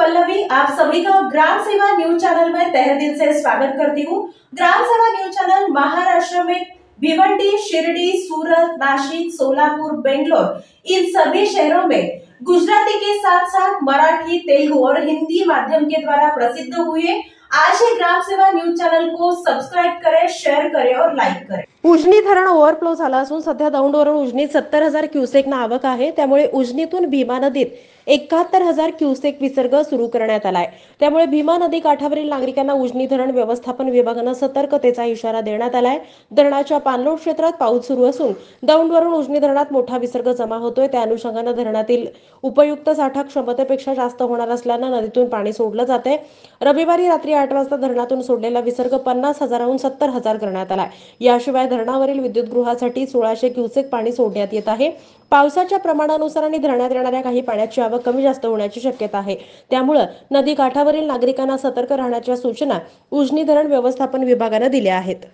पल्लवी, आप सभी का ग्राम सेवा न्यूज चैनल में तहे दिल से स्वागत करती हूँ। ग्राम सेवा न्यूज चैनल महाराष्ट्र में भिवंडी, शिरडी, सूरत, नासिक, सोलापुर, बेंगलोर इन सभी शहरों में गुजराती के साथ साथ मराठी, तेलुगु और हिंदी माध्यम के द्वारा प्रसिद्ध हुए। आज ही ग्राम सेवा न्यूज चॅनल को सबस्क्राईब करें, शेअर करें और लाईक करें। उजनी धरण ओव्हरफ्लो झाला असून सध्या दौंडवरून उजनीत 70,000 क्युसेक आवक आहे। त्यामुळे उजनीतून भीमा नदीत 71,000 क्युसेक विसर्ग सुरू करण्यात आलाय। त्यामुळे भीमा नदी काठावरील नागरिकांना उजनी धरण व्यवस्थापन विभागाने सतर्कतेचा इशारा देण्यात आलाय। धरणाच्या पाणलोट क्षेत्रात पाऊस सुरू असून दौंडवरून उजनी धरणात मोठा विसर्ग जमा होतोय। त्या अनुषंगाने धरणातील उपयुक्त साठा क्षमतेपेक्षा जास्त होणार असल्याने नदीतून पाणी सोडलं जाते। रविवारी रात्री 8 वाजता धरणातून सोडलेला विसर्ग 50,000हून 70,000 करण्यात आलाय। याशिवाय धरणावरील विद्युतगृहासाठी 1600 क्युसेक पाणी सोडण्यात येत आहे। पावसाच्या प्रमाणानुसार आणि धरणात येणाऱ्या काही पाण्याची आवक कमी जास्त होण्याची शक्यता आहे। त्यामुळे नदी काठावरील नागरिकांना सतर्क राहण्याच्या सूचना उजनी धरण व्यवस्थापन विभागाने दिल्या आहेत।